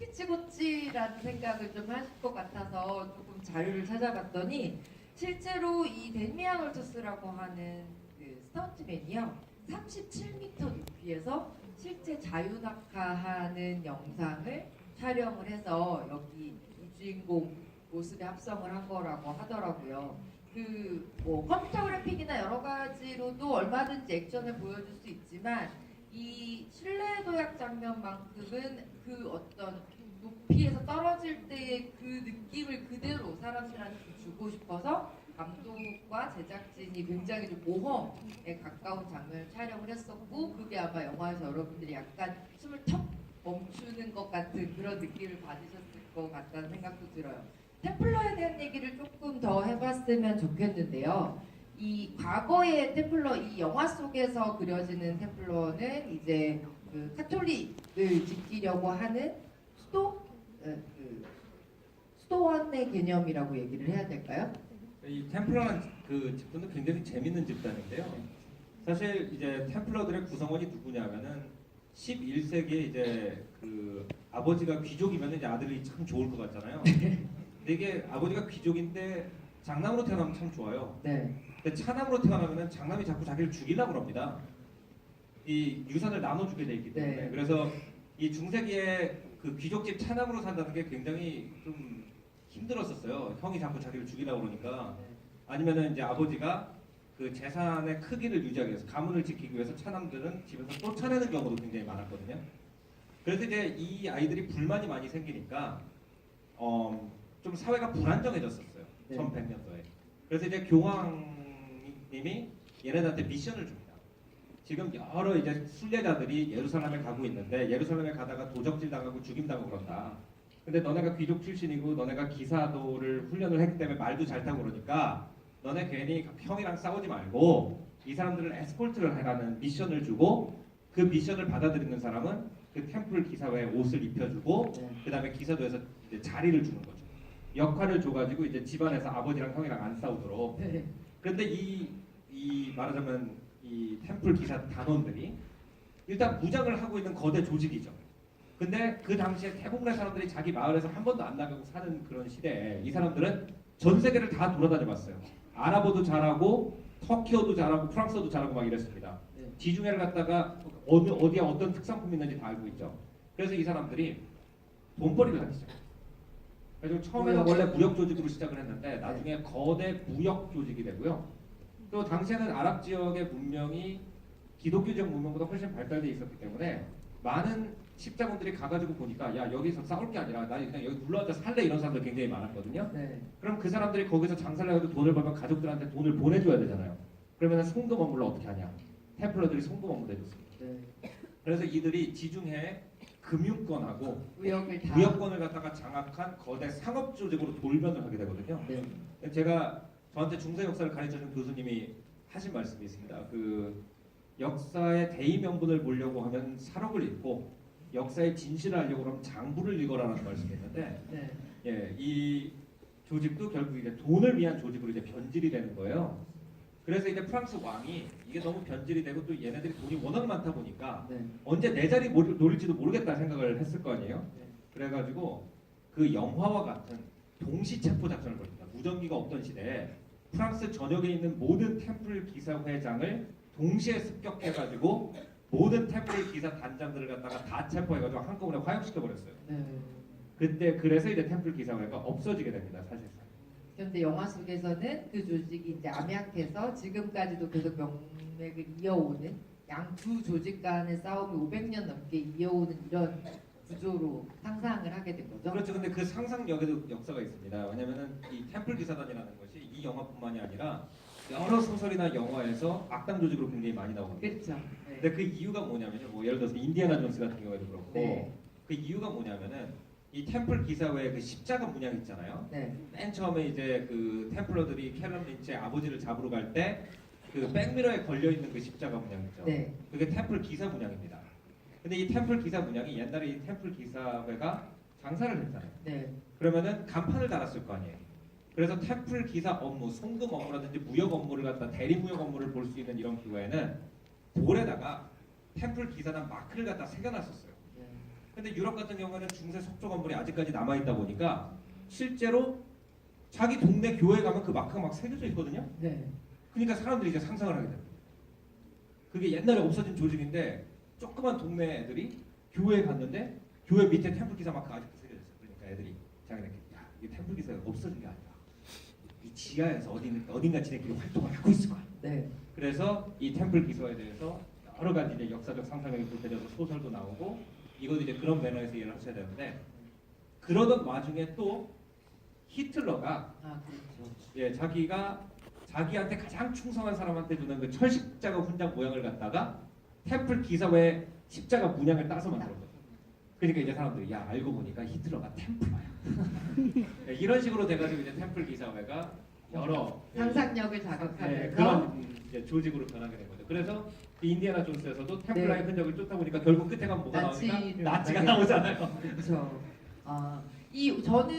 히치고치라는 생각을 좀 하실 것 같아서 조금 자료를 찾아봤더니 실제로 이 데미안 올처스라고 하는 그 스턴트맨이요 37m 높이에서 실제 자유낙하하는 영상을 촬영을 해서 여기 이 주인공 모습에 합성을 한 거라고 하더라고요. 그 뭐 컴퓨터 그래픽이나 여러 가지로도 얼마든지 액션을 보여줄 수 있지만 이 실내 도약 장면만큼은 그 어떤 높이에서 떨어질 때의 그 느낌을 그대로 사람들한테 주고 싶어서 감독과 제작진이 굉장히 좀 모험에 가까운 장면을 촬영을 했었고 그게 아마 영화에서 여러분들이 약간 숨을 턱 멈추는 것 같은 그런 느낌을 받으셨을 것 같다는 생각도 들어요. 템플러에 대한 얘기를 조금 더 해봤으면 좋겠는데요. 이 과거의 템플러, 이 영화 속에서 그려지는 템플러는 이제 그 카톨릭을 지키려고 하는 수도원의 개념이라고 얘기를 해야 될까요? 이 템플러라는 그 집단도 굉장히 재밌는 집단인데요. 사실 이제 템플러들의 구성원이 누구냐면은 11세기에 이제 그 아버지가 귀족이면 이제 아들이 참 좋을 것 같잖아요. 근데 이게 아버지가 귀족인데 장남으로 태어나면 참 좋아요. 네. 근데 차남으로 태어나면은 장남이 자꾸 자기를 죽이려고 합니다. 이 유산을 나눠주게 돼 있기 때문에. 네. 그래서 이 중세기에 그 귀족집 차남으로 산다는 게 굉장히 좀 힘들었었어요. 형이 자꾸 자기를 죽이려고 그러니까. 아니면은 이제 아버지가 그 재산의 크기를 유지하기 위해서 가문을 지키기 위해서 차남들은 집에서 쫓아내는 경우도 굉장히 많았거든요. 그래서 이제 이 아이들이 불만이 많이 생기니까 좀 사회가 불안정해졌었어요. 네. 1100년도에. 그래서 이제 교황님이 얘네들한테 미션을 줍니다. 지금 여러 이제 순례자들이 예루살렘에 가고 있는데 예루살렘에 가다가 도적질 당하고 죽임 당하고 그런다. 근데 너네가 귀족 출신이고 너네가 기사도를 훈련을 했기 때문에 말도 잘 타고 그러니까 너네 괜히 형이랑 싸우지 말고 이 사람들을 에스콜트를 해라는 미션을 주고 그 미션을 받아들이는 사람은 그 템플 기사회에 옷을 입혀주고 그 다음에 기사도에서 이제 자리를 주는 거죠. 역할을 줘가지고 이제 집안에서 아버지랑 형이랑 안 싸우도록. 네. 그런데 이 말하자면 이 템플 기사 단원들이 일단 무장을 하고 있는 거대 조직이죠. 근데 그 당시에 대부분의 사람들이 자기 마을에서 한 번도 안 나가고 사는 그런 시대에 이 사람들은 전 세계를 다 돌아다녀 봤어요. 아랍어도 잘하고 터키어도 잘하고 프랑스어도 잘하고 막 이랬습니다. 네. 지중해를 갖다가 어디에 어떤 특산품이 있는지 다 알고 있죠. 그래서 이 사람들이 돈벌이를 하기 시작해요. 그래서 처음에는 원래 무역 조직으로 시작을 했는데 나중에 거대 무역 조직이 되고요. 또 당시에는 아랍 지역의 문명이 기독교적 문명보다 훨씬 발달돼 있었기 때문에 많은 십자군들이 가가지고 보니까 야 여기서 싸울 게 아니라 나 그냥 여기 눌러앉아 살래 이런 사람들 굉장히 많았거든요. 네. 그럼 그 사람들이 거기서 장사를 해도 돈을 벌면 가족들한테 돈을 보내줘야 되잖아요. 그러면 송금 업무를 어떻게 하냐? 템플러들이 송금 업무를 해줬습니다. 네. 그래서 이들이 지중해 금융권하고 무역권을 갖다가 장악한 거대 상업 조직으로 돌변을 하게 되거든요. 네. 제가 저한테 중세 역사를 가르쳐준 교수님이 하신 말씀이 있습니다. 그 역사의 대의 명분을 보려고 하면 사록을 읽고 역사의 진실을 알려고 하면 장부를 읽어라라는 말씀이 있는데, 네. 예, 이 조직도 결국 이제 돈을 위한 조직으로 이제 변질이 되는 거예요. 그래서 이제 프랑스 왕이 이게 너무 변질이 되고 또 얘네들이 돈이 워낙 많다 보니까 네. 언제 내 자리 노릴지도 모르겠다 생각을 했을 거 아니에요. 네. 그래가지고 그 영화와 같은 동시 체포 작전을 벌입니다. 무전기가 없던 시대에 프랑스 전역에 있는 모든 템플 기사 회장을 동시에 습격해가지고 모든 템플 기사 단장들을 갖다가 다 체포해가지고 한꺼번에 화형시켜 버렸어요. 네. 그때 그래서 이제 템플 기사회가 없어지게 됩니다. 사실상. 그런데 영화 속에서는 그 조직이 이제 암약해서 지금까지도 계속 명맥을 이어오는 양 두 조직 간의 싸움이 500년 넘게 이어오는 이런 구조로 상상을 하게 된 거죠. 그렇죠. 근데 그 상상력에도 역사가 있습니다. 왜냐면은 이 템플 기사단이라는 것이 이 영화뿐만이 아니라 여러 소설이나 영화에서 악당 조직으로 굉장히 많이 나오거든요. 그렇죠. 네. 근데 그 이유가 뭐냐면요. 뭐 예를 들어서 인디애나 존스 같은 경우에도 그렇고 네. 그 이유가 뭐냐면은 이 템플 기사회의 그 십자가 문양 있잖아요. 네. 맨 처음에 이제 그 템플러들이 캐런 린치의 아버지를 잡으러 갈 때 그 백미러에 걸려 있는 그 십자가 문양 있죠. 네. 그게 템플 기사 문양입니다. 근데 이 템플 기사 문양이 옛날에 이 템플 기사회가 장사를 했잖아요. 네. 그러면은 간판을 달았을 거 아니에요. 그래서 템플 기사 업무, 송금 업무라든지 무역 업무를 갖다 대리 무역 업무를 볼 수 있는 이런 기회에는 돌에다가 템플 기사단 마크를 갖다 새겨놨었어요. 네. 근데 유럽 같은 경우는 중세 석조 건물이 아직까지 남아 있다 보니까 실제로 자기 동네 교회 가면 그 마크가 막 새겨져 있거든요. 네. 그러니까 사람들이 이제 상상을 하게 됩니다. 그게 옛날에 없어진 조직인데 조그만 동네 애들이 교회에 갔는데 교회 밑에 템플 기사 마크가 아직도 새겨져 있어요. 그러니까 애들이 자기네끼리 야, 이 템플 기사가 없어진 게 아니라 이 지하에서 어딘가 지네끼리 활동을 하고 있을 거야. 네. 그래서 이 템플 기사에 대해서 여러 가지 이제 역사적 상상력이 보태져서 소설도 나오고 이것도 이제 그런 매너에서 이해를 하셔야 되는데 그러던 와중에 또 히틀러가 아 그렇죠. 예, 자기한테 가장 충성한 사람한테 주는 그 철십자가 훈장 모양을 갖다가 템플 기사회 십자가 문양을 따서 만들었거든요. 그러니까 이제 사람들이 야 알고 보니까 히틀러가 템플러야. 예, 이런 식으로 돼가지고 이제 템플 기사회가 여러 상상력을 예, 자극하면서 그런 이제 조직으로 변하게 된 거죠. 그래서 그 인디애나 존스에서도 템플러의 네. 흔적을 쫓다 보니까 결국 끝에 가면 뭐가 나오니까 나치를 나치가 만나게 나오잖아요. 그렇죠. 이 저는